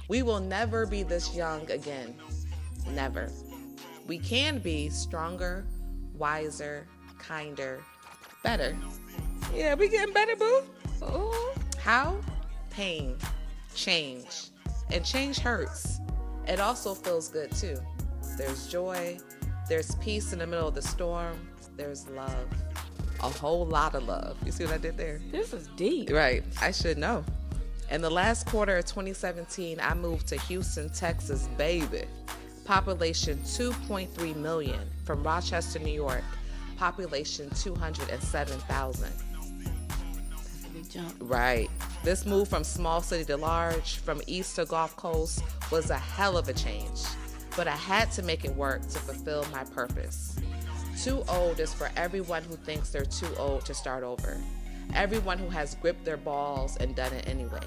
We will never be this young again. Never. We can be stronger, wiser, kinder, better. Yeah, we getting better, boo. Ooh. How? Pain. Change. And change hurts. It also feels good too. There's joy. There's peace in the middle of the storm. There's love. A whole lot of love. You see what I did there? This is deep. Right. I should know. In the last quarter of 2017, I moved to Houston, Texas, baby. Population 2.3 million. From Rochester, New York. Population 207,000. That's a big jump. Right. This move from small city to large, from east to Gulf Coast, was a hell of a change. But I had to make it work to fulfill my purpose. Too old is for everyone who thinks they're too old to start over. Everyone who has gripped their balls and done it anyway.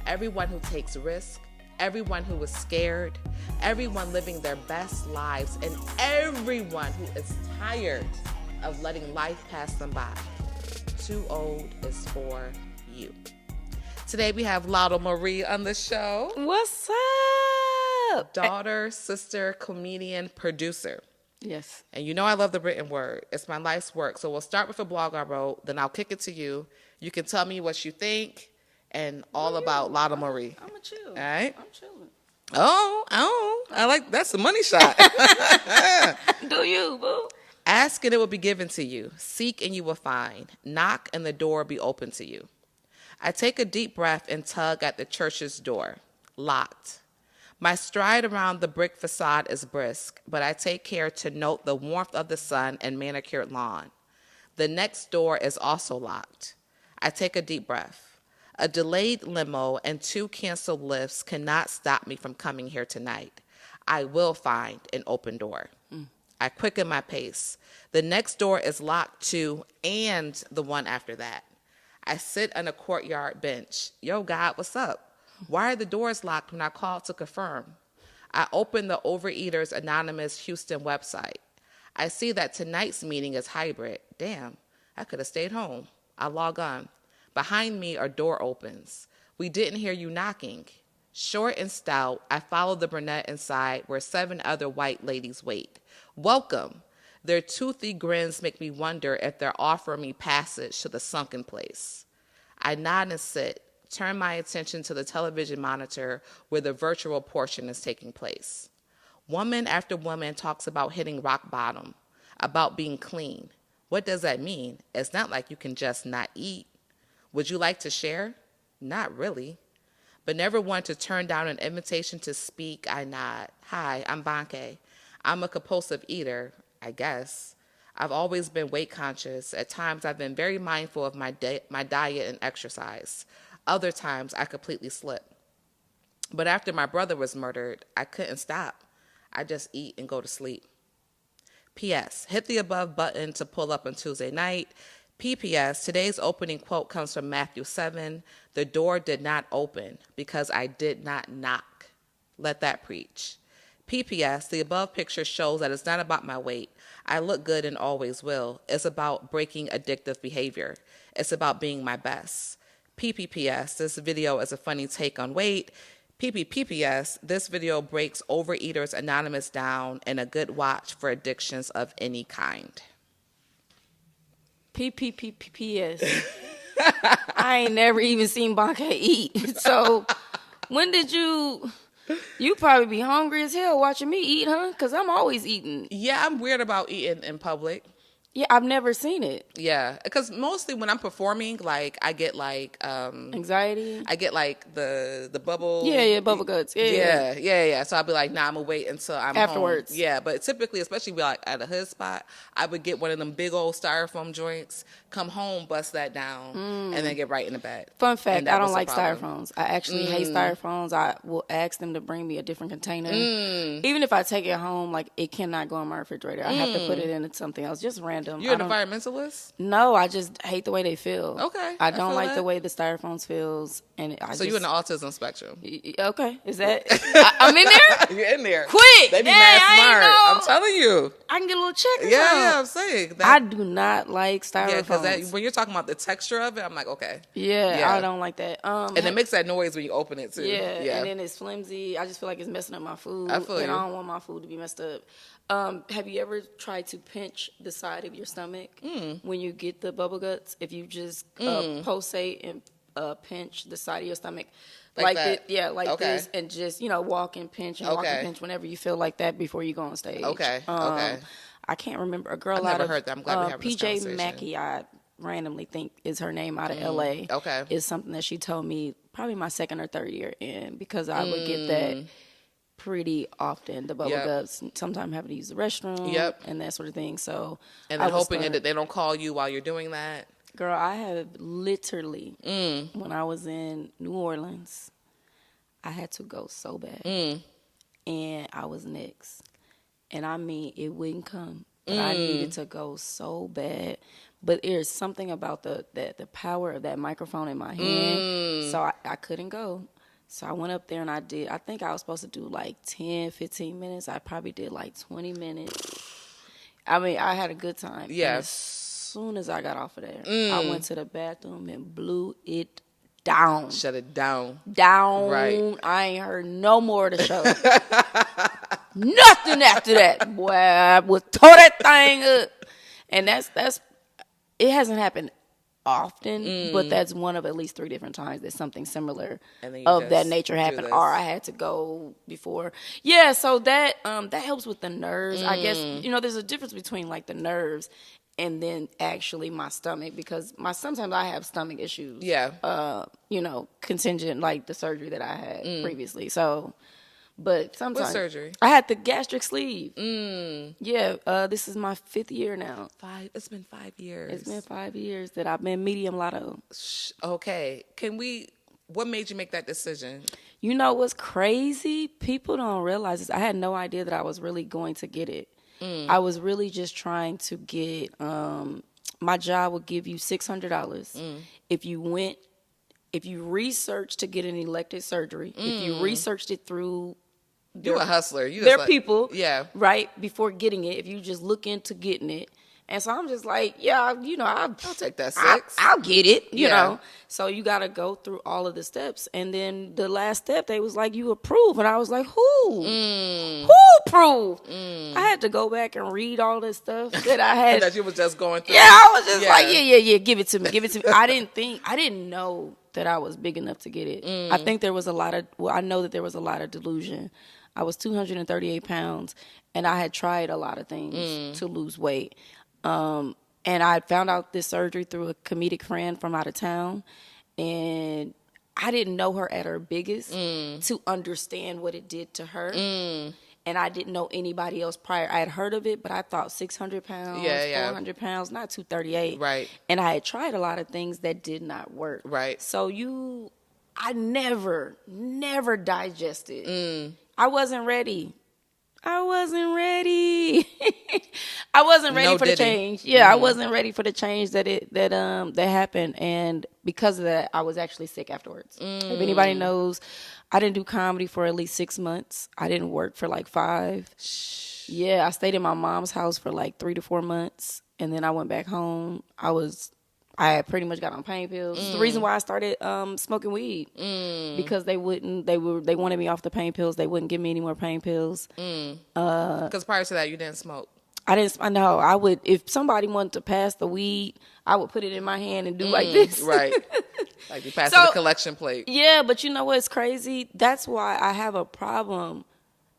Everyone who takes risks. Everyone who is scared. Everyone living their best lives. And everyone who is tired of letting life pass them by. Too old is for you. Today we have Lotto Marie on the show. What's up? Daughter, sister, comedian, producer. Yes. And you know I love the written word. It's my life's work. So we'll start with a blog I wrote, then I'll kick it to you. You can tell me what you think and all about Lotto Marie. I'm a chill. All right? I'm chilling. Oh, I like, that's a money shot. Do you, boo? Ask and it will be given to you. Seek and you will find. Knock and the door will be open to you. I take a deep breath and tug at the church's door. Locked. My stride around the brick facade is brisk, but I take care to note the warmth of the sun and manicured lawn. The next door is also locked. I take a deep breath. A delayed limo and 2 canceled lifts cannot stop me from coming here tonight. I will find an open door. I quicken my pace. The next door is locked too, and the one after that. I sit on a courtyard bench. Yo, God, what's up? Why are the doors locked when I called to confirm? I open the Overeaters Anonymous Houston website. I see that tonight's meeting is hybrid. Damn, I could have stayed home. I log on. Behind me are door opens. We didn't hear you knocking. Short and stout, I follow the brunette inside where 7 other white ladies wait. Welcome. Their toothy grins make me wonder if they're offering me passage to the sunken place. I nod and sit. Turn my attention to the television monitor where the virtual portion is taking place. Woman after woman talks about hitting rock bottom, about being clean. What does that mean? It's not like you can just not eat. Would you like to share? Not really. But never want to turn down an invitation to speak, I nod. Hi, I'm Banke. I'm a compulsive eater, I guess. I've always been weight conscious. At times I've been very mindful of my diet and exercise. Other times, I completely slip. But after my brother was murdered, I couldn't stop. I just eat and go to sleep. P.S. Hit the above button to pull up on Tuesday night. P.P.S. Today's opening quote comes from Matthew 7. The door did not open because I did not knock. Let that preach. P.P.S. The above picture shows that it's not about my weight. I look good and always will. It's about breaking addictive behavior. It's about being my best. PPPS, this video is a funny take on weight. PPPS, this video breaks Overeaters Anonymous down and a good watch for addictions of any kind. PPPPS. I ain't never even seen Banke eat. So when did you probably be hungry as hell watching me eat, huh? Because I'm always eating. Yeah, I'm weird about eating in public. Yeah, I've never seen it. Yeah, because mostly when I'm performing, like, I get, like... anxiety? I get, like, the bubble... Yeah, bubble guts. Yeah. So I'll be like, nah, I'm going to wait until I'm afterwards. Home. Yeah, but typically, especially like at a hood spot, I would get one of them big old styrofoam joints, come home, bust that down, and then get right in the bed. Fun fact, I don't like styrofoams. I actually hate styrofoams. I will ask them to bring me a different container. Even if I take it home, like, it cannot go in my refrigerator. I have to put it into something else, just random random. You're an environmentalist? No, I just hate the way they feel. Okay. I don't like that. the way the styrofoams feels. So you're in the autism spectrum. Okay. Is that... I'm in there? You're in there. Quick. They be Dang, mad I smart. ain't know. I'm telling you. I can get a little check or Yeah, something. I'm saying. I do not like styrofoams. Yeah, because when you're talking about the texture of it, I'm like, okay. Yeah, I don't like that. And it makes that noise when you open it, too. Yeah, and then it's flimsy. I just feel like it's messing up my food. I feel you. And I don't want my food to be messed up. Have you ever tried to pinch the side of your stomach when you get the bubble guts? If you just pulsate and pinch the side of your stomach. Like that? Like this. And just, walk and pinch and walk and pinch whenever you feel like that before you go on stage. Okay. I can't remember. A girl I've never heard that. I'm glad we have this PJ conversation. Mackey, I randomly think is her name, out of LA. Okay. Is something that she told me probably my second or third year in, because I would get that pretty often, the bubble guts. Sometimes having to use the restroom and that sort of thing. So and then hoping that they don't call you while you're doing that. Girl, I have literally, when I was in New Orleans, I had to go so bad. And I was next. And I mean, it wouldn't come. But I needed to go so bad. But there's something about the power of that microphone in my hand. So I couldn't go. So I went up there and I think I was supposed to do like 10, 15 minutes. I probably did like 20 minutes. I mean, I had a good time. Yes. As soon as I got off of there, I went to the bathroom and blew it down. Shut it down. Down. Right. I ain't heard no more of the show. Nothing after that. Boy, I would tore that thing up. And that's it hasn't happened often, but that's one of at least 3 different times that something similar of that nature happened, or I had to go before. Yeah, so that helps with the nerves. I guess, there's a difference between like the nerves and then actually my stomach, because sometimes I have stomach issues. Yeah. Contingent, like the surgery that I had previously. So, but sometimes. What surgery? I had the gastric sleeve. Yeah. This is my 5th year now. It's been 5 years. It's been 5 years that I've been medium Lotto. Okay. What made you make that decision? You know what's crazy? People don't realize this. I had no idea that I was really going to get it. I was really just trying to get, my job would give you $600 if you researched to get an elective surgery, if you researched it through You're a hustler. People, yeah, right, before getting it, if you just look into getting it. And so I'm just like, I'll take that 6. I'll get it, you know. So you got to go through all of the steps. And then the last step, they was like, you approve. And I was like, who? Who approved? I had to go back and read all this stuff that I had. That you was just going through. Yeah, I was just like, yeah, give it to me. I didn't know that I was big enough to get it. I think I know that there was a lot of delusion. I was 238 pounds, and I had tried a lot of things to lose weight. And I found out this surgery through a comedic friend from out of town, and I didn't know her at her biggest to understand what it did to her. And I didn't know anybody else prior. I had heard of it, but I thought 600 pounds, 400 pounds, not 238. Right. And I had tried a lot of things that did not work. Right. So I never digested. I wasn't ready. I wasn't ready for the change. Yeah, I wasn't ready for the change that happened, and because of that, I was actually sick afterwards. If anybody knows, I didn't do comedy for at least 6 months. I didn't work for like 5. Yeah, I stayed in my mom's house for like 3 to 4 months, and then I went back home. I had pretty much got on pain pills. It's the reason why I started smoking weed, because they wanted me off the pain pills. They wouldn't give me any more pain pills. Because prior to that, you didn't smoke. I know. I would, if somebody wanted to pass the weed, I would put it in my hand and do like this. Right. Like you passing the collection plate. Yeah, but you know what's crazy? That's why I have a problem.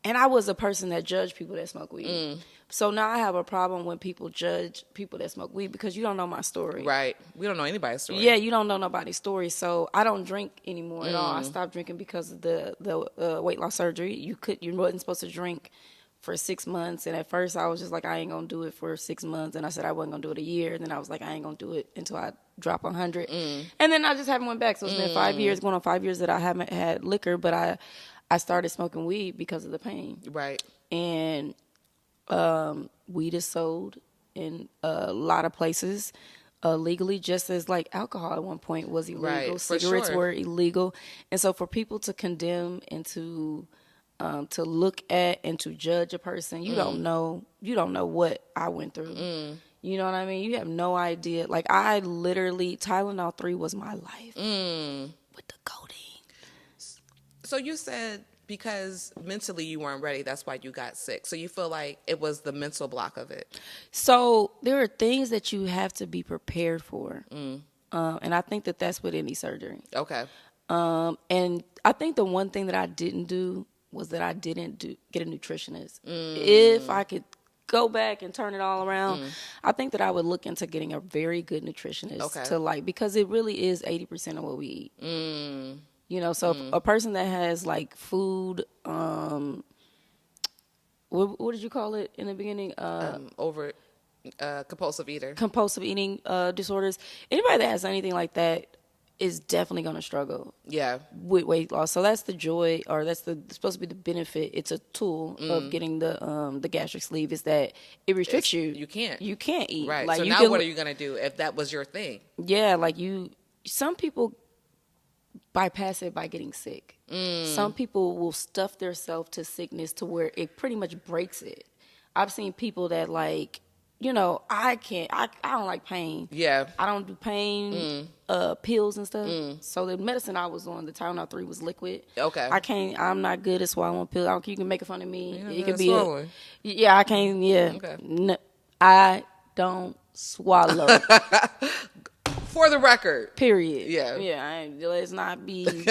And I was a person that judged people that smoke weed. So now I have a problem when people judge people that smoke weed, because you don't know my story. Right. We don't know anybody's story. Yeah, you don't know nobody's story. So I don't drink anymore at all. I stopped drinking because of the weight loss surgery. You wasn't supposed to drink for 6 months. And at first I was just like, I ain't going to do it for 6 months. And I said I wasn't going to do it a year. And then I was like, I ain't going to do it until I drop 100. And then I just haven't went back. So it's been 5 years, going on 5 years that I haven't had liquor. But I started smoking weed because of the pain. Right. And weed is sold in a lot of places legally, just as like alcohol at one point was illegal. Right, for Cigarettes sure. were illegal. And so for people to condemn and to look at and to judge a person, you don't know what I went through. You know what I mean? You have no idea. Like, I literally, Tylenol 3 was my life with the codeine. So you said because mentally you weren't ready, that's why you got sick. So you feel like it was the mental block of it. So there are things that you have to be prepared for. And I think that that's with any surgery. Okay. And I think the one thing that I didn't do was that I didn't get a nutritionist. If I could go back and turn it all around, I think that I would look into getting a very good nutritionist to like, because it really is 80% of what we eat. You know, so a person that has like food, what did you call it in the beginning? Compulsive eater. Compulsive eating disorders. Anybody that has anything like that is definitely going to struggle. Yeah. With weight loss. So that's the joy, or that's supposed to be the benefit. It's a tool of getting the gastric sleeve, is that it restricts you. You can't eat. Right. Like, so you now can, what are you going to do if that was your thing? Yeah, like some people bypass it by getting sick. Some people will stuff themselves to sickness to where it pretty much breaks it. I've seen people that, like, you know, I don't like pain. Yeah. I don't do pain pills and stuff. So the medicine I was on, the Tylenol 3, was liquid. Okay. I'm not good at swallowing pills. You can make fun of me. It could be swallowing. Yeah, I can't. Yeah. Okay. No, I don't swallow. For the record. Period. Yeah. Yeah. Let's not be.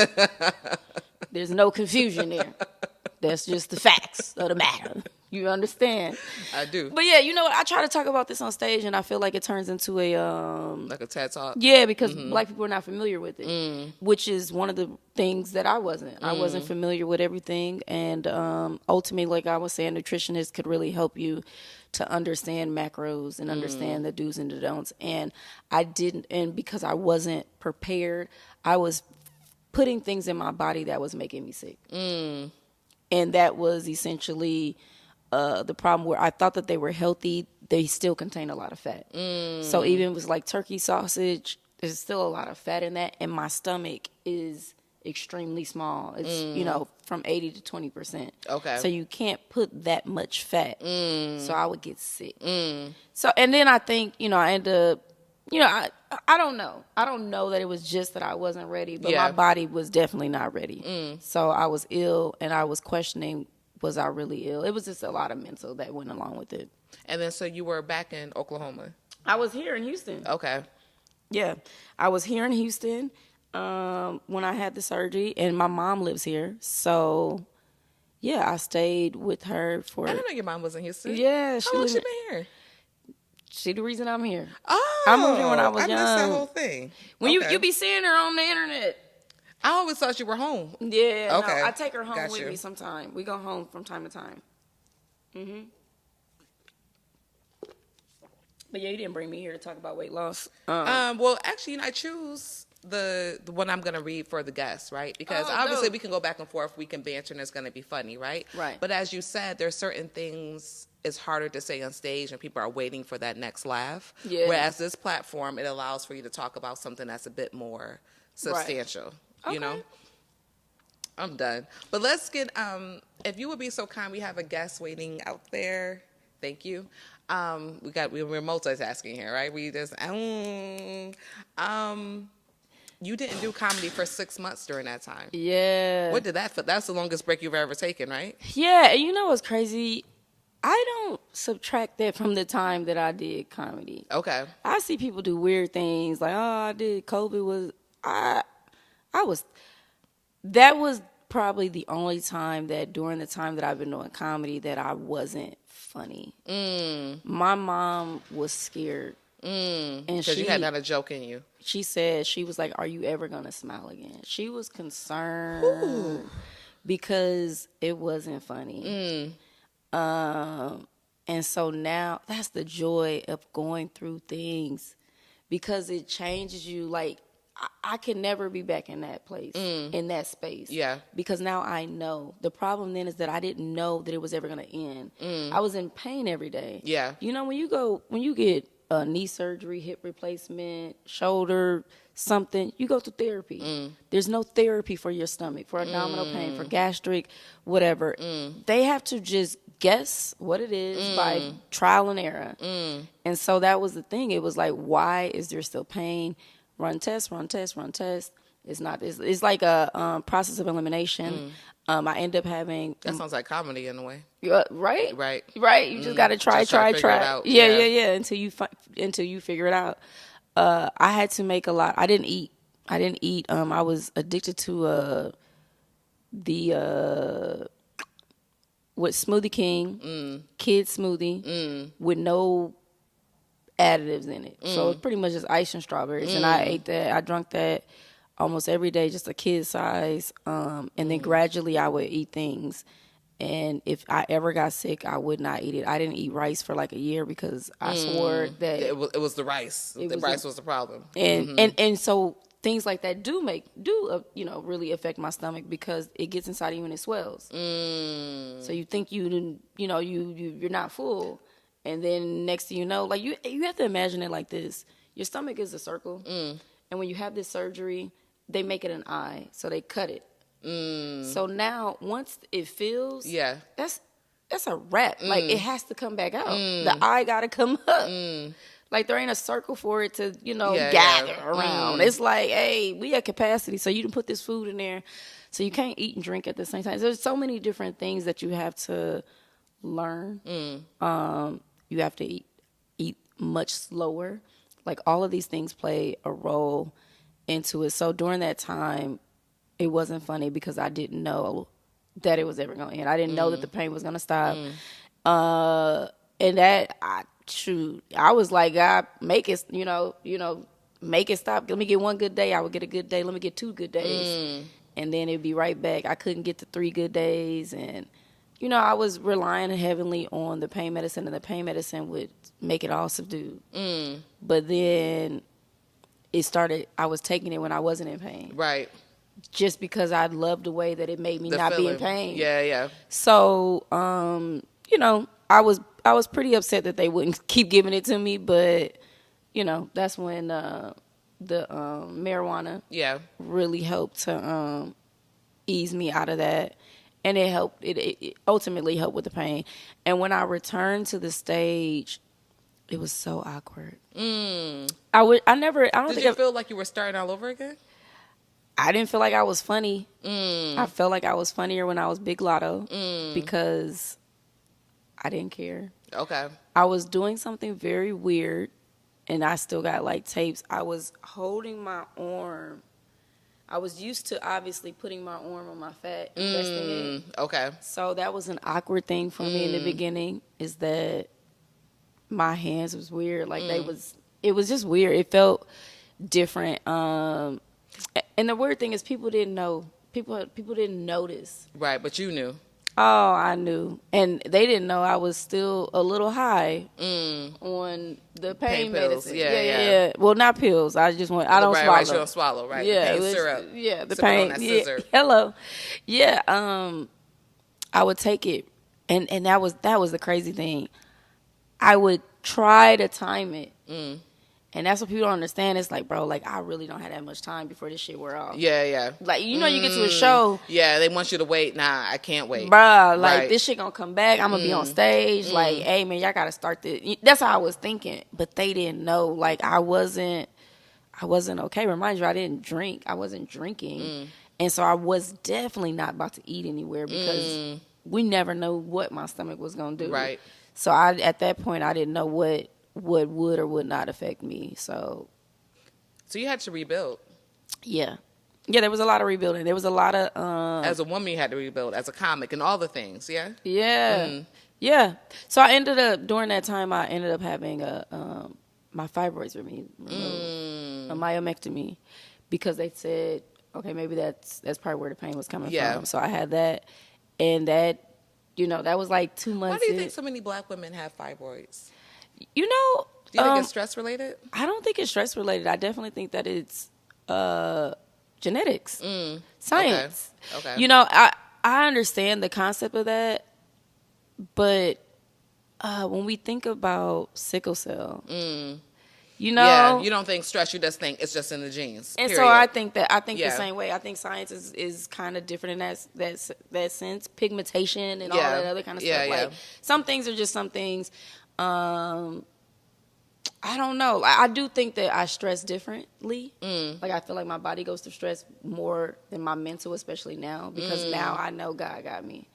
There's no confusion there. That's just the facts of the matter. You understand? I do. But yeah, you know what? I try to talk about this on stage, and I feel like it turns into a like a TED Talk. Yeah, because black people are not familiar with it, which is one of the things that I wasn't. I wasn't familiar with everything, and ultimately, like I was saying, nutritionists could really help you to understand macros and understand the do's and the don'ts. And I didn't, and because I wasn't prepared, I was putting things in my body that was making me sick. And that was essentially the problem, where I thought that they were healthy. They still contain a lot of fat. So even if it was like turkey sausage, there's still a lot of fat in that. And my stomach is extremely small. It's, you know, from 80 to 20%. Okay. So you can't put that much fat. So I would get sick. So, and then I think, you know, I ended up, you know, I don't know. I don't know that it was just that I wasn't ready, but my body was definitely not ready. So I was ill, and I was questioning, was I really ill? It was just a lot of mental that went along with it. And then so you were back in Oklahoma? I was here in Houston. Okay. Yeah. I was here in Houston when I had the surgery, and my mom lives here. So, yeah, I stayed with her for... I didn't know your mom was in Houston. Yeah. How long she been here? She the reason I'm here. Oh. I moved here when I was young. I missed that whole thing. When you be seeing her on the internet. I always thought you were home. Yeah. Okay. No, I take her home with me sometime. We go home from time to time. But yeah, you didn't bring me here to talk about weight loss. Well, actually, I choose the one I'm going to read for the guests, right? Because obviously we can go back and forth. We can banter, and it's going to be funny, right? Right. But as you said, there's certain things it's harder to say on stage, and people are waiting for that next laugh. Yeah. Whereas this platform, it allows for you to talk about something that's a bit more substantial. Right. You know? I'm done. But let's get, if you would be so kind, we have a guest waiting out there. Thank you. We're multitasking here, right? We just, you didn't do comedy for 6 months during that time. Yeah. What did that feel? That's the longest break you've ever taken, right? Yeah. And you know what's crazy? I don't subtract that from the time that I did comedy. Okay. I see people do weird things like, I did COVID that was probably the only time that during the time that I've been doing comedy that I wasn't funny. My mom was scared. Because you had not a joke in you. She said, she was like, are you ever going to smile again? She was concerned because it wasn't funny. And so now that's the joy of going through things, because it changes you. Like, I can never be back in that place, in that space. Yeah. Because now I know. The problem then is that I didn't know that it was ever going to end. I was in pain every day. Yeah. You know, when you get knee surgery, hip replacement, shoulder, something, you go through therapy. There's no therapy for your stomach, for abdominal pain, for gastric, whatever. They have to just guess what it is by trial and error. And so that was the thing. It was like, why is there still pain? Run tests, run tests, run tests. It's not. It's like a process of elimination. I end up having. That sounds like comedy in a way. Right. Right. You just got to try. It out. Yeah. Until you figure it out. I had to make a lot. I didn't eat. I was addicted to with Smoothie King, kid smoothie with no additives in it. So it's pretty much just ice and strawberries. And I ate that. I drank that almost every day, just a kid size. And then gradually I would eat things. And if I ever got sick, I would not eat it. I didn't eat rice for like a year because I swore that it was the rice. The rice was the problem. And so things like that do really affect my stomach because it gets inside you and it swells. So you think you're not full. And then next thing you know, like you have to imagine it like this. Your stomach is a circle. And when you have this surgery, they make it an eye. So they cut it. So now once it fills, that's a wrap. Like it has to come back out. The eye got to come up. Like there ain't a circle for it to, gather around. It's like, hey, we at capacity. So you can put this food in there. So you can't eat and drink at the same time. There's so many different things that you have to learn. You have to eat much slower. Like all of these things play a role into it. So during that time, it wasn't funny because I didn't know that it was ever going to end. I didn't know that the pain was going to stop. And that, I was like, God, make it, make it stop. Let me get one good day. I would get a good day. Let me get 2 good days. And then it'd be right back. I couldn't get to 3 good days. And I was relying heavily on the pain medicine, and the pain medicine would make it all subdued. But then I was taking it when I wasn't in pain. Right. Just because I loved the way that it made me not be in pain. Yeah. So, I was pretty upset that they wouldn't keep giving it to me, but, that's when the marijuana really helped to ease me out of that. And it helped. It ultimately helped with the pain. And when I returned to the stage, it was so awkward. Did you feel like you were starting all over again? I didn't feel like I was funny. I felt like I was funnier when I was Big Lotto because I didn't care. Okay. I was doing something very weird, and I still got like tapes. I was holding my arm. I was used to obviously putting my arm on my fat and resting it. Okay. So that was an awkward thing for me in the beginning, is that my hands was weird. Like it was just weird. It felt different. And the weird thing is people didn't know. People didn't notice. Right, but you knew. Oh, I knew. And they didn't know I was still a little high on the pain medicine. Yeah. Well, not pills. I don't swallow. Right, you don't swallow, right? Yeah, pain syrup. Yeah, the Sipping pain. on that scissor. Hello. Yeah, I would take it. And that was the crazy thing. I would try to time it. And that's what people don't understand. It's like, bro, like, I really don't have that much time before this shit wear off. Yeah. Like, you get to a show. Yeah, they want you to wait. Nah, I can't wait. Bro, like, this shit gonna come back. I'm gonna be on stage. Like, hey, man, y'all gotta start this. That's how I was thinking. But they didn't know. Like, I wasn't okay. Remind you, I didn't drink. I wasn't drinking. And so I was definitely not about to eat anywhere because we never know what my stomach was gonna do. Right. So at that point, I didn't know what would or would not affect me. So you had to rebuild. Yeah, there was a lot of rebuilding. There was a lot of as a woman, you had to rebuild, as a comic and all the things. Yeah. So I ended up, during that time, having my fibroids removed, a myomectomy, because they said, okay, maybe that's probably where the pain was coming from. So I had that, and that that was like 2 months. Why do you think so many Black women have fibroids? Do you think it's stress related? I don't think it's stress related. I definitely think that it's genetics, science. Okay. You know, I understand the concept of that, but when we think about sickle cell, you know, yeah, you don't think stress, you just think it's just in the genes. And period. so I think the same way. I think science is kind of different in that sense. Pigmentation and all that other kind of stuff. Like some things are just some things. I don't know. I do think that I stress differently. Like I feel like my body goes through stress more than my mental, especially now, because now I know God got me.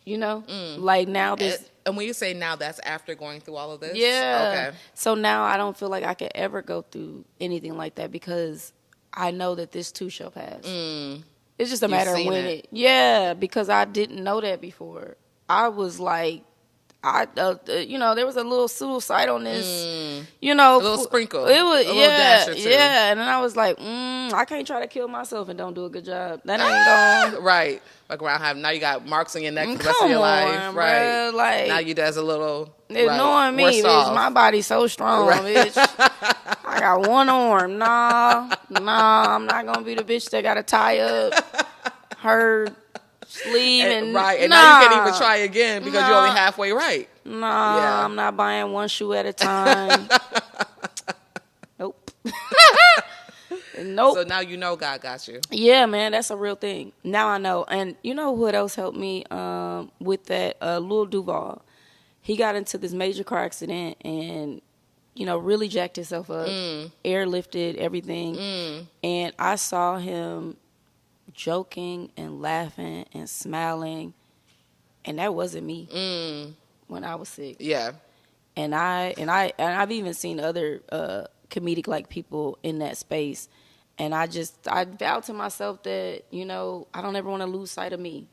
You know, like now this. And when you say now, that's after going through all of this? Yeah. Okay. So now I don't feel like I could ever go through anything like that because I know that this too shall pass. It's just a matter of when it. Yeah, because I didn't know that before. I was like, you know, there was a little suicide on this, you know. A little sprinkle. It was, a little dash or two. Yeah. And then I was like, I can't try to kill myself and don't do a good job. That ain't going. Right. Like around now you got marks on your neck for the rest of your life. Right. Bro, like, now you does a little. Ignoring me, bitch. My body's so strong, bitch. I got one arm. Nah, I'm not gonna be the bitch that gotta tie up her sleeve and right. And now you can't even try again because you're only halfway right. Nah, I'm not buying one shoe at a time. Nope. Nope. So now you know God got you. Yeah, man, that's a real thing. Now I know. And you know what else helped me with that? Lil Duval. He got into this major car accident and, you know, really jacked himself up, airlifted everything. And I saw him joking and laughing and smiling. And that wasn't me when I was sick. Yeah. And I've even seen other comedic like people in that space. And I vowed to myself that, you know, I don't ever want to lose sight of me.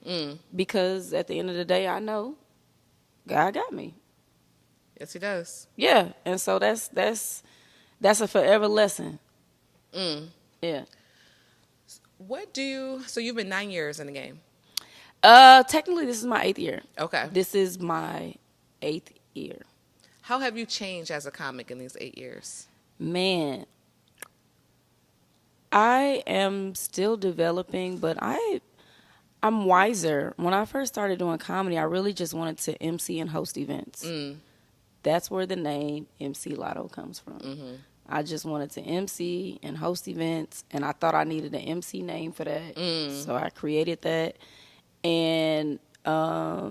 Because at the end of the day, I know God got me. Yes, he does. Yeah. And so that's a forever lesson. Yeah. So you've been 9 years in the game? Technically, this is my 8th year. Okay. This is my 8th year. How have you changed as a comic in these 8 years? Man, I am still developing, but I'm wiser. When I first started doing comedy, I really just wanted to MC and host events. That's where the name MC Lotto comes from. I just wanted to MC and host events, and I thought I needed an MC name for that. So I created that, and I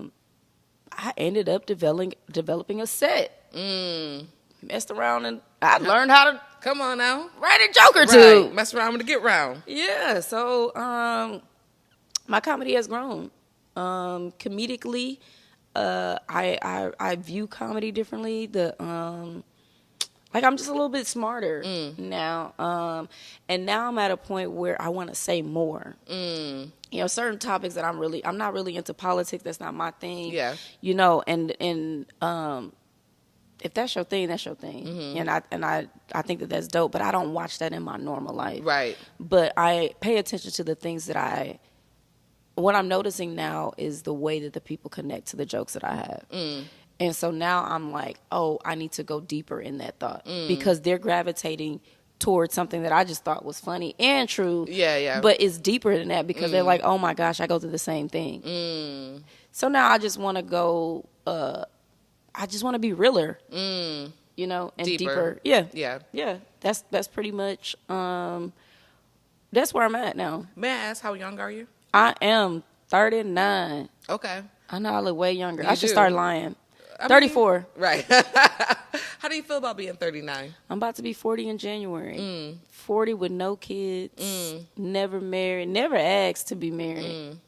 ended up developing a set. Messed around, and I learned how to come on now write a joke or two. Mess around with the get round. Yeah, so my comedy has grown. Comedically, I view comedy differently. Like I'm just a little bit smarter now. And now I'm at a point where I want to say more. You know, certain topics that I'm not really into politics. That's not my thing. Yeah. You know, and if that's your thing, that's your thing. And I think that that's dope, but I don't watch that in my normal life. Right. But I pay attention to the things that what I'm noticing now is the way that the people connect to the jokes that I have. And so now I'm like, oh, I need to go deeper in that thought because they're gravitating towards something that I just thought was funny and true. Yeah. But it's deeper than that because they're like, oh my gosh, I go through the same thing. So now I just want to go, I just want to be realer, you know, and deeper. Yeah. That's pretty much, that's where I'm at now. May I ask, how young are you? I am 39. Okay. I know I look way younger. I should start lying. 34. Right. How do you feel about being 39? I'm about to be 40 in January. 40 with no kids, never married, never asked to be married.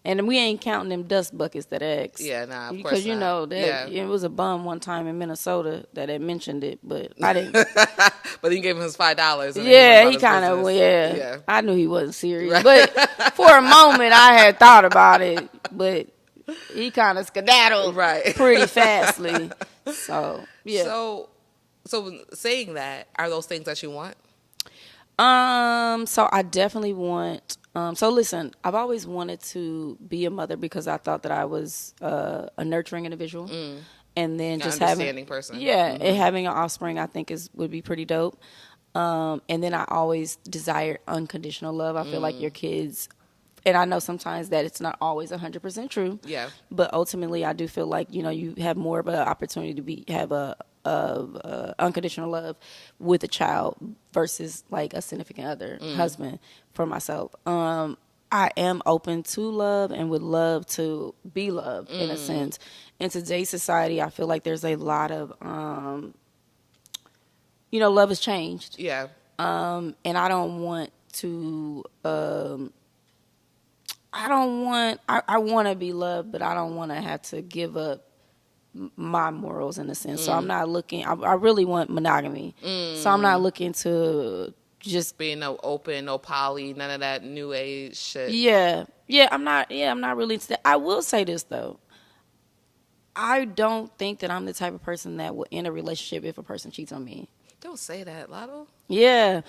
And we ain't counting them dust buckets that asked. Yeah, nah, of course not. Because, you know, it was a bum one time in Minnesota that had mentioned it, but I didn't. But then you gave him his $5. Yeah, he kind of, yeah. I knew he wasn't serious. Right. But for a moment, I had thought about it, but he kind of skedaddled pretty fastly. So, yeah. So saying that, are those things that you want? So I definitely want, so listen, I've always wanted to be a mother because I thought that I was a nurturing individual. And then just having, person. Yeah, and having an offspring I think would be pretty dope. And then I always desired unconditional love. I feel like your kids, and I know sometimes that it's not always 100% true. Yeah. But ultimately, I do feel like, you have more of an opportunity to have a unconditional love with a child versus like a significant other, husband, for myself. I am open to love and would love to be loved in a sense. In today's society, I feel like there's a lot of, love has changed. Yeah. And I don't want to, I want to be loved, but I don't want to have to give up my morals in a sense. So I'm not looking, I really want monogamy. So I'm not looking to just being no open, no poly, none of that new age shit. Yeah, I'm not really into that. I will say this though. I don't think that I'm the type of person that will end a relationship if a person cheats on me. Don't say that, Lotto. Yeah,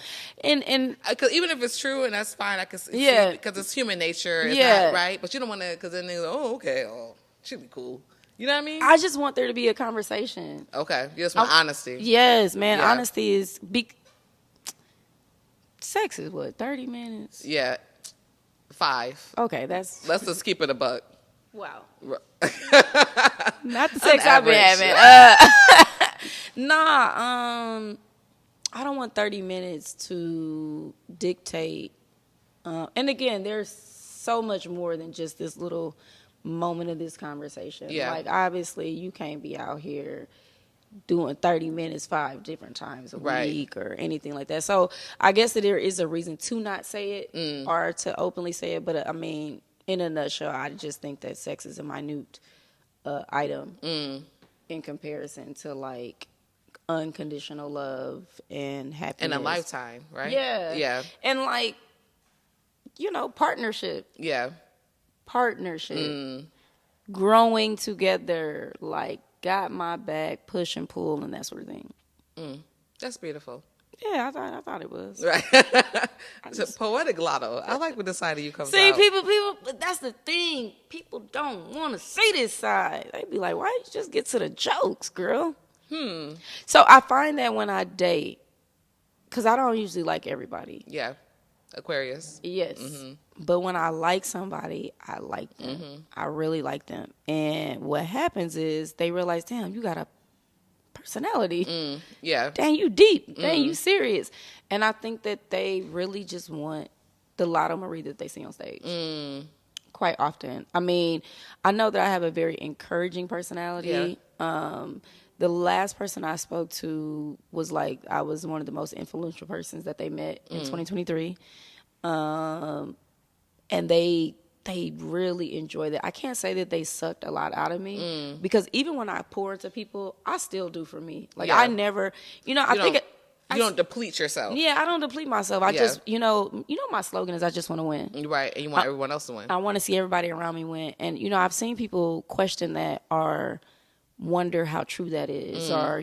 and because even if it's true and that's fine, I can see because it's human nature. It's not right, but you don't want to because then they're like, okay, she'll be cool. You know what I mean? I just want there to be a conversation. Okay, you just want honesty. Yes, man. Yeah. Honesty is big. Sex is what, 30 minutes? Yeah, 5. Okay, let's just keep it a buck. Wow. Not the sex I've been having. I don't want 30 minutes to dictate. And again, there's so much more than just this little moment of this conversation. Yeah. Like, obviously, you can't be out here doing 30 minutes 5 different times a week or anything like that. So I guess that there is a reason to not say it or to openly say it. But I mean, in a nutshell, I just think that sex is a minute item in comparison to like unconditional love and happiness. In a lifetime, right? Yeah. Yeah. And like, partnership. Yeah. Partnership. Growing together, like, got my back, push and pull, and that sort of thing. That's beautiful. Yeah, I thought it was. Right. It's a poetic, Lotto. I like when the side of you comes out. See, people, but that's the thing. People don't want to see this side. They be like, why don't you just get to the jokes, girl? So I find that when I date, because I don't usually like everybody. Yeah. Aquarius. Yes. But when I like somebody, I like them. I really like them. And what happens is they realize, damn, you got a personality. Yeah. Dang, you deep. Dang, you serious. And I think that they really just want the Lotto Marie that they see on stage. Quite often. I mean, I know that I have a very encouraging personality. Yeah. The last person I spoke to was like, I was one of the most influential persons that they met in 2023. And they really enjoyed it. I can't say that they sucked a lot out of me because even when I pour into people, I still do for me. Like I never, I think you don't deplete yourself. Yeah, I don't deplete myself. I just, my slogan is I just want to win. Right, and you want everyone else to win. I want to see everybody around me win. And, I've seen people question that or wonder how true that is or,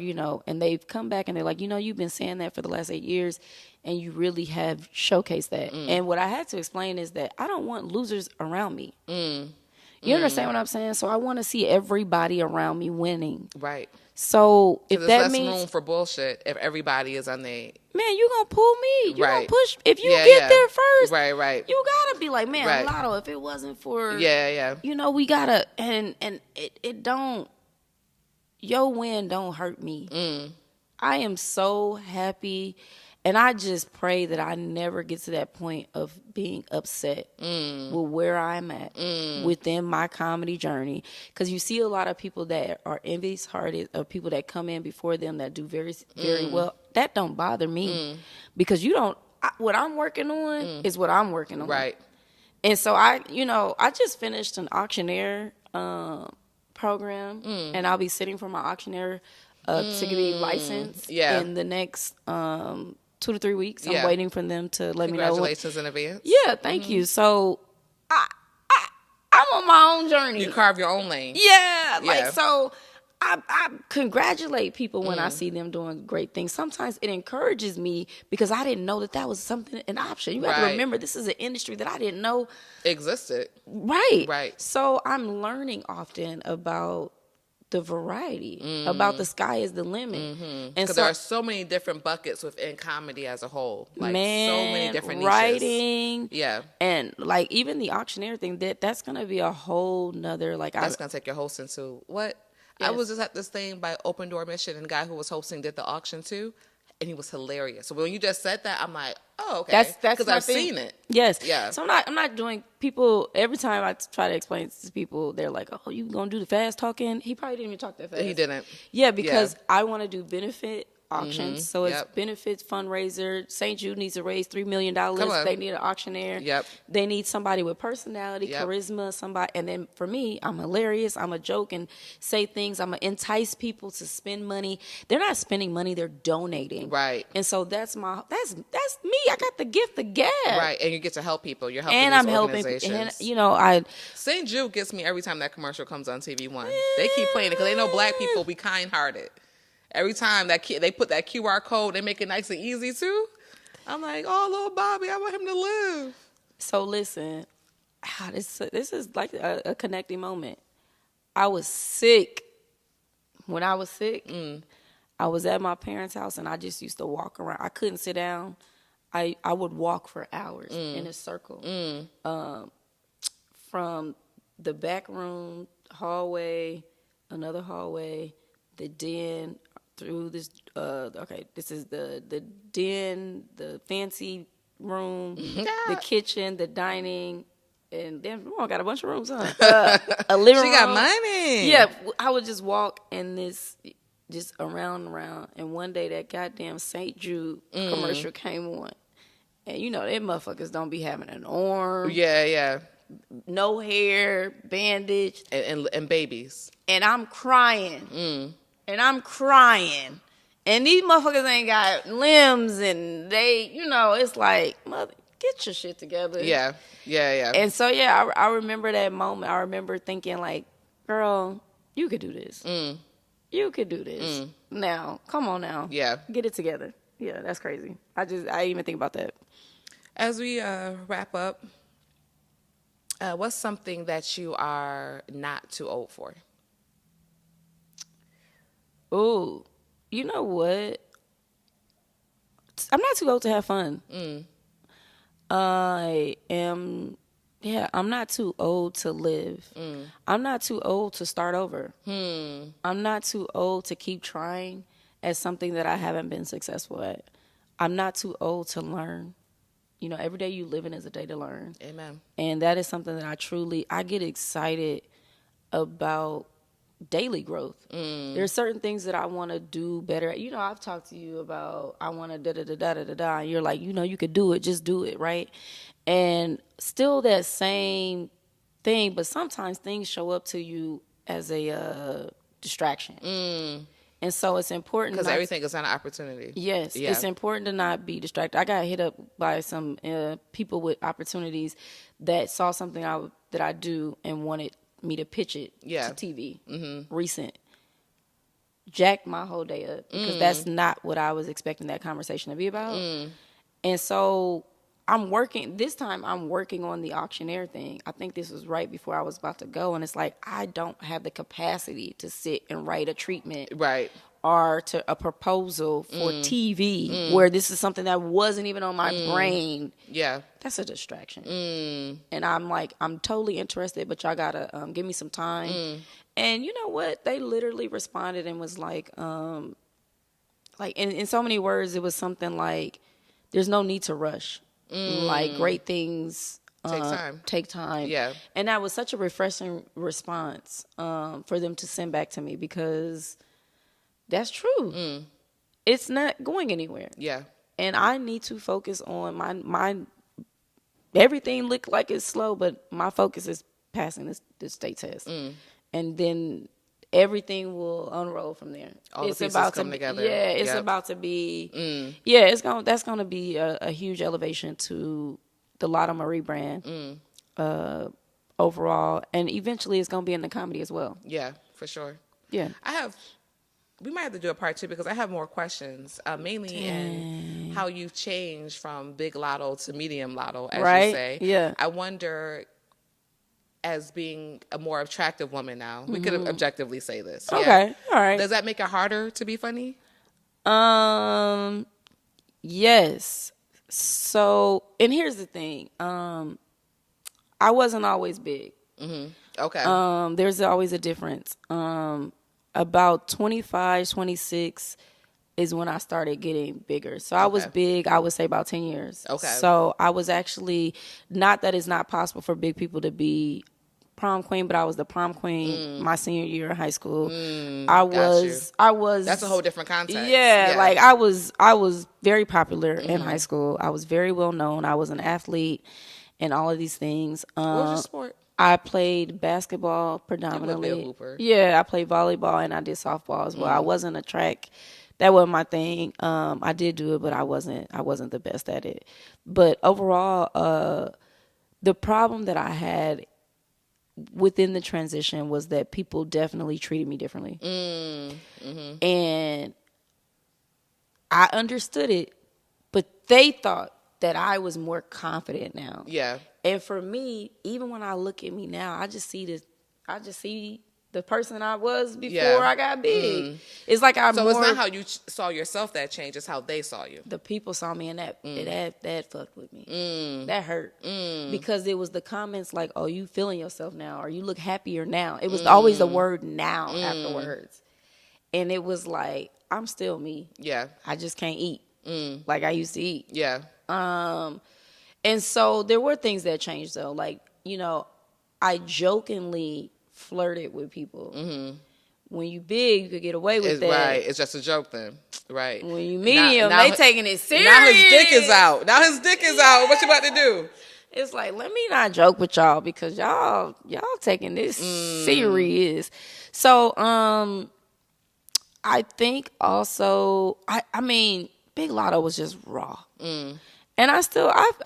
and they've come back and they're like, you've been saying that for the last 8 years and you really have showcased that. And what I had to explain is that I don't want losers around me. You understand what I'm saying? So I want to see everybody around me winning. Right. So if that means less room for bullshit if everybody is on their man, you gonna pull me. You gonna push if you get there first. Right. You gotta be like, man, Lotto, if it wasn't for we gotta and it don't your win don't hurt me. I am so happy. And I just pray that I never get to that point of being upset with where I'm at within my comedy journey. Because you see a lot of people that are envious-hearted of people that come in before them that do very, very well. That don't bother me. Because what I'm working on is what I'm working on. Right. And so I just finished an auctioneer program. And I'll be sitting for my auctioneer to be licensed in the next 2 to 3 weeks. I'm waiting for them to let me know. Congratulations in advance. Yeah, thank you. So I'm on my own journey. You carve your own lane. Yeah. So I congratulate people when I see them doing great things. Sometimes it encourages me because I didn't know that was an option. You have to remember, this is an industry that I didn't know existed. Right. So I'm learning often about the variety, about the sky is the limit. And Because there are so many different buckets within comedy as a whole. Like, so many different niches. Writing. Yeah. And, like, even the auctioneer thing, that's going to be a whole nother, like... That's going to take your hosting to... What? Yes. I was just at this thing by Open Door Mission, and the guy who was hosting did the auction, too. And he was hilarious. So when you just said that, I'm like, oh, okay. That's because I've seen it. Yes. Yeah. So I'm not doing people. Every time I try to explain to people, they're like, "Oh, you gonna do the fast talking?" He probably didn't even talk that fast. He didn't. Yeah, because I want to do benefit auctions. So it's Yep. benefits fundraiser. St. Jude needs to raise $3 million. They need an auctioneer. Yep. They need somebody with personality, charisma, somebody. And then for me, I'm hilarious. I'm a joke and say things. I'm gonna entice people to spend money. They're not spending money. They're donating. Right. And so that's me. I got the gift of gab. Right. And you get to help people. You're helping and these I'm helping. organizations. And, you know, St. Jude gets me every time that commercial comes on TV1. They keep playing it because they know black people be kind-hearted. Every time they put that QR code, they make it nice and easy too. I'm like, oh, little Bobby, I want him to live. So listen, this is like a connecting moment. I was sick. When I was sick, I was at my parents' house and I just used to walk around. I couldn't sit down. I would walk for hours in a circle. From the back room, hallway, another hallway, the den, through this, this is the den, the fancy room, the kitchen, the dining, and then we all got a bunch of rooms, huh? A living room. She got money. Yeah, I would just walk in this, just around and around, and one day that goddamn St. Jude commercial came on, and you know, them motherfuckers don't be having an arm. Yeah. No hair, bandage. And babies. And I'm crying. And I'm crying. And these motherfuckers ain't got limbs and they, you know, it's like, mother, get your shit together. Yeah. And so, yeah, I remember that moment. I remember thinking like, girl, you could do this. You could do this. Now, come on now. Yeah. Get it together. Yeah, that's crazy. I didn't even think about that. As we wrap up, what's something that you are not too old for? Oh, you know what? I'm not too old to have fun. I'm not too old to live. I'm not too old to start over. I'm not too old to keep trying at something that I haven't been successful at. I'm not too old to learn. You know, every day you live in is a day to learn. Amen. And that is something that I get excited about. Daily growth. There are certain things that I want to do better. You know, I've talked to you about I want to da-da-da-da-da-da-da, and you're like, you know, you could do it, just do it, right? And still that same thing, but sometimes things show up to you as a distraction. And so it's important. Because everything is an opportunity. Yes, yeah. It's important to not be distracted. I got hit up by some people with opportunities that saw something that I do and wanted me to pitch it to TV. Recent. Jacked my whole day up because that's not what I was expecting that conversation to be about. And so I'm working on the auctioneer thing. I think this was right before I was about to go, and it's like I don't have the capacity to sit and write a treatment. Right. Or to a proposal for TV where this is something that wasn't even on my brain. Yeah. That's a distraction. And I'm like, I'm totally interested, but y'all gotta give me some time. And you know what? They literally responded and was like in so many words, it was something like, there's no need to rush. Like great things take time. Yeah. And that was such a refreshing response for them to send back to me because that's true. It's not going anywhere. Yeah. And I need to focus on my everything look like it's slow, but my focus is passing this state test. And then everything will unroll from there. All the pieces come together. Yeah, it's about to be that's gonna be a huge elevation to the Lotto Marie brand overall. And eventually it's gonna be in the comedy as well. Yeah, for sure. Yeah. We might have to do a part 2 because I have more questions, mainly in how you've changed from big lotto to medium lotto, as you say. Yeah. I wonder, as being a more attractive woman now. We could objectively say this. Okay, all right. Does that make it harder to be funny? Yes. So, and here's the thing. I wasn't always big. Okay. There's always a difference. About 25, 26 is when I started getting bigger. So I was big, I would say about 10 years. Okay. So I was actually, not that it's not possible for big people to be prom queen, but I was the prom queen my senior year in high school. I was That's a whole different context. Yeah, like I was very popular in high school. I was very well known. I was an athlete and all of these things. What was your sport? I played basketball predominantly. You would be a hooper. Yeah, I played volleyball and I did softball as well. I wasn't a track. That wasn't my thing. I did do it, but I wasn't the best at it. But overall, the problem that I had within the transition was that people definitely treated me differently. And I understood it, but they thought that I was more confident now. Yeah. And for me, even when I look at me now, I just see the person I was before I got big. It's like So it's not how you saw yourself that changed, it's how they saw you. The people saw me, and that fucked with me. That hurt. Because it was the comments like, oh, you feeling yourself now, or you look happier now. It was always the word now afterwards. And it was like, I'm still me. Yeah. I just can't eat like I used to eat. Yeah. And so there were things that changed, though. Like, I jokingly flirted with people. When you big, you could get away with that. Right. It's just a joke then. Right. When you medium, they taking it serious. Now his dick is out. What you about to do? It's like, let me not joke with y'all because y'all taking this serious. So, I think also, I mean, Big Lotto was just raw. And I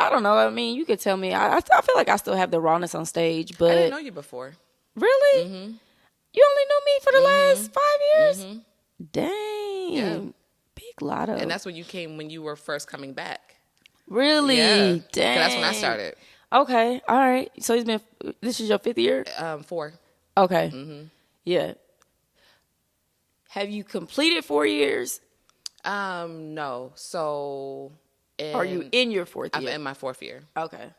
don't know. I mean, you could tell me. I feel like I still have the rawness on stage, but I didn't know you before. Really? You only knew me for the last 5 years? Dang. Yeah. Big Lotto. And that's when you came when you were first coming back. Really? Yeah. Dang. 'Cause that's when I started. Okay. All right. So this is your 5th year? 4. Okay. Yeah. Have you completed 4 years? No. So Are you in your 4th I'm year? in my 4th year. Okay.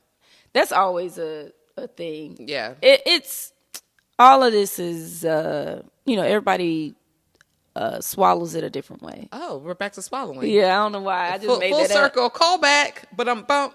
That's always a thing. Yeah. It's all of this is everybody swallows it a different way. Oh, we're back to swallowing. Yeah, I don't know why. I just made full that circle. Call back, but I'm bump.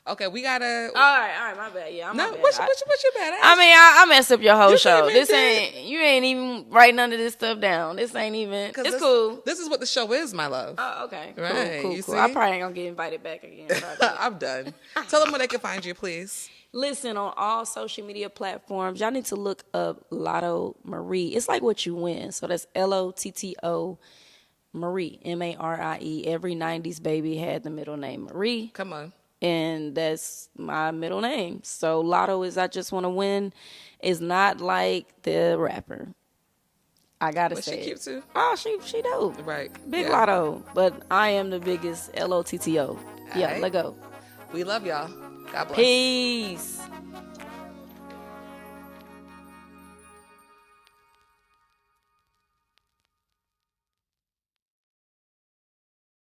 Okay, we gotta. All right, my bad. Yeah, No, my bad. what's your bad? I mean, I messed up your whole show. This You ain't even writing none of this stuff down. This ain't even. It's cool. This is what the show is, my love. Oh, okay. Right, Cool. you see? I probably ain't gonna get invited back again. I'm done. Tell them where they can find you, please. Listen, on all social media platforms, y'all need to look up Lotto Marie. It's like what you win. So that's Lotto Marie, Marie. Every 90s baby had the middle name Marie. Come on. And that's my middle name. So Lotto is I just want to win is not like the rapper. I gotta say she cute too. Oh, she dope. Right. Big Yeah. Lotto. But I am the biggest Lotto. Yeah, right. let go. We love y'all. God bless. Peace.